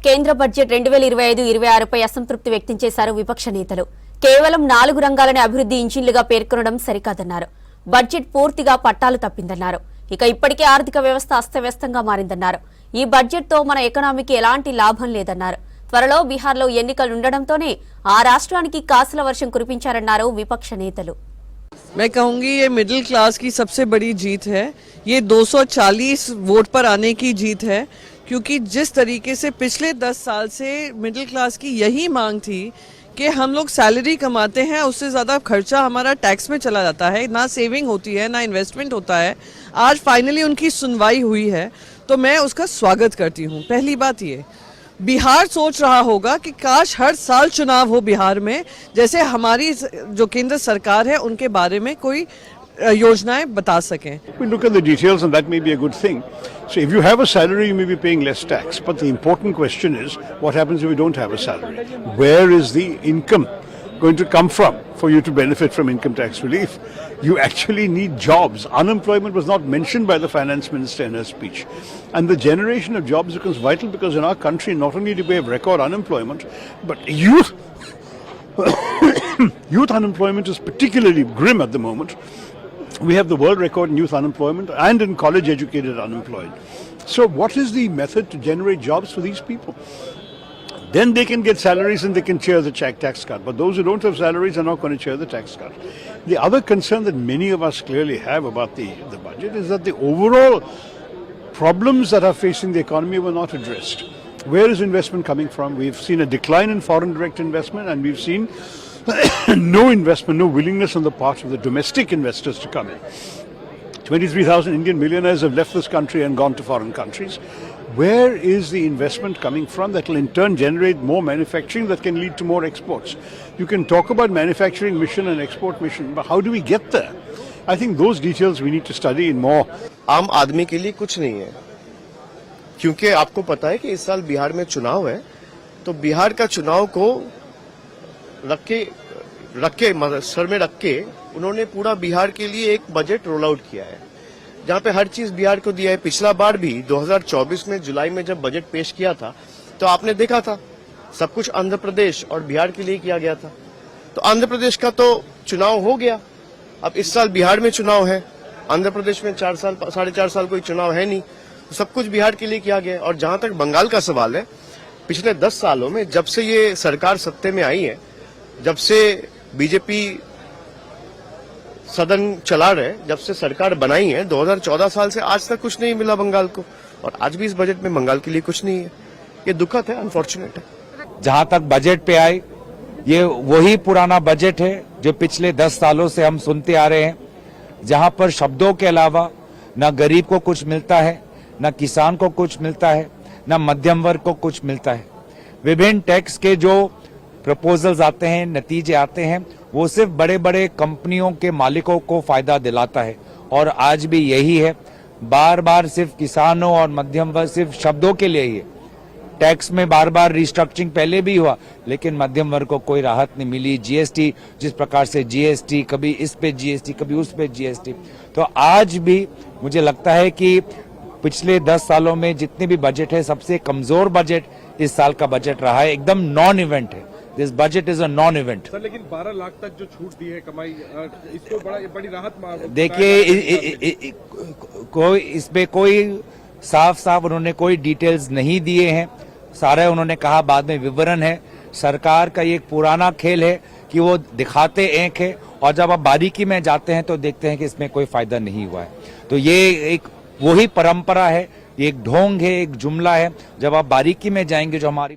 కేంద్ర బడ్జెట్ 2025-26పై అసంతృప్తి వ్యక్తం చేశారు విపక్ష నేతలు. కేవలం 4 రంగాలని అభివృద్ధి ఇంజిన్లుగా పేర్కొనడం సరికాదన్నారు. బడ్జెట్ పూర్తిగా పట్టాలు తప్పిందన్నారు. ఇక ఇప్పటికే ఆర్థిక వ్యవస్థ అస్తవ్యస్తంగా మారిందన్నారు. ఈ బడ్జెట్ తో మన ఎకనామీకి ఎలాంటి లాభం లేదన్నారు. త్వరలో బీహార్లో ఎన్నికలు ఉండడంతోనే ఆ రాష్ట్రానికి కాసుల వర్షం కురిపించారన్నారు విపక్ష నేతలు. मैं कहूंगी ये मिडिल क्लास की सबसे बड़ी जीत है। ये 240 वोट पर आने की जीत है, क्योंकि जिस तरीके से पिछले 10 साल से मिडिल क्लास की यही मांग थी कि हम लोग सैलरी कमाते हैं, उससे ज़्यादा खर्चा हमारा टैक्स में चला जाता है, ना सेविंग होती है ना इन्वेस्टमेंट होता है। आज फाइनली उनकी सुनवाई हुई है, तो मैं उसका स्वागत करती हूँ। पहली बात ये, बिहार सोच रहा होगा कि काश हर साल चुनाव हो बिहार में, जैसे हमारी जो केंद्र सरकार है उनके बारे में कोई योजनाएं बता सकें। We look at the details and that may be a good thing. So if you have a salary, you may be paying less tax. But the important question is, what happens if you don't have a salary? Where is the income going to come from for you to benefit from income tax relief? You actually need jobs. Unemployment was not mentioned by the finance minister in her speech. And the generation of jobs becomes vital, because in our country, not only do we have record unemployment, but youth unemployment is particularly grim at the moment. We have the world record in youth unemployment and in college educated unemployed. So what is the method to generate jobs for these people? Then they can get salaries and they can cheer the tax cut. But those who don't have salaries are not going to cheer the tax cut. The other concern that many of us clearly have about the budget is that the overall problems that are facing the economy were not addressed. Where is investment coming from? We've seen a decline in foreign direct investment, and we've seen no investment, no willingness on the part of the domestic investors to come in. 23,000 Indian millionaires have left this country and gone to foreign countries. Where is the investment coming from that will in turn generate more manufacturing that can lead to more exports? You can talk about manufacturing mission and export mission, but how do we get there? I think those details we need to study in more. आम आदमी के लिए कुछ नहीं है, क्योंकि आपको पता है कि इस साल बिहार में चुनाव है, तो बिहार का चुनाव को रख के सर में रख के उन्होंने पूरा बिहार के लिए एक बजट रोल आउट किया है, जहां पे हर चीज बिहार को दिया है। पिछला बार भी 2024 में जुलाई में जब बजट पेश किया था, तो आपने देखा था सब कुछ आंध्र प्रदेश और बिहार के लिए किया गया था। तो आंध्र प्रदेश का तो चुनाव हो गया, अब इस साल बिहार में चुनाव है। आंध्र प्रदेश में 4.5 साल कोई चुनाव है नहीं, तो सब कुछ बिहार के लिए किया गया। और जहां तक बंगाल का सवाल है, पिछले 10 सालों में जब से ये सरकार सत्ते में आई है, जब से बीजेपी सदन चला रहे, जब से सरकार बनाई है 2014 साल से आज तक कुछ नहीं मिला बंगाल को, और आज भी इस बजट में बंगाल के लिए कुछ नहीं है। ये दुखद है, अनफॉर्चुनेट है। जहां तक बजट पे आए, ये वही पुराना बजट है जो पिछले 10 सालों से हम सुनते आ रहे हैं, जहां पर शब्दों के अलावा न गरीब को कुछ मिलता है, न किसान को कुछ मिलता है, न मध्यम वर्ग को कुछ मिलता है। विभिन्न टैक्स के जो प्रपोजल्स आते हैं, नतीजे आते हैं, वो सिर्फ बड़े बड़े कंपनियों के मालिकों को फायदा दिलाता है। और आज भी यही है, बार बार सिर्फ किसानों और मध्यम वर्ग सिर्फ शब्दों के लिए ही है। टैक्स में बार बार रिस्ट्रक्चरिंग पहले भी हुआ, लेकिन मध्यम वर्ग को कोई राहत नहीं मिली। जीएसटी, जिस प्रकार से जीएसटी, कभी इस पे जीएसटी, कभी उस पे जीएसटी, तो आज भी मुझे लगता है कि पिछले 10 सालों में जितने भी बजट है, सबसे कमजोर बजट इस साल का बजट रहा है। एकदम नॉन इवेंट है, this budget is a non event. Sir, लेकिन 12 लाख तक जो छूट दी है कमाई, इसको बड़ी राहत। देखिए, कोई इसमें कोई साफ उन्होंने कोई डिटेल्स नहीं दिए हैं। सारे उन्होंने कहा बाद में विवरण है। सरकार का ये एक पुराना खेल है कि वो दिखाते एक है, और जब आप बारीकी में जाते हैं तो देखते हैं कि इसमें कोई फायदा नहीं हुआ है। तो ये एक वही परंपरा है, एक ढोंग है, एक जुमला है। जब आप बारीकी में जाएंगे, जो हमारी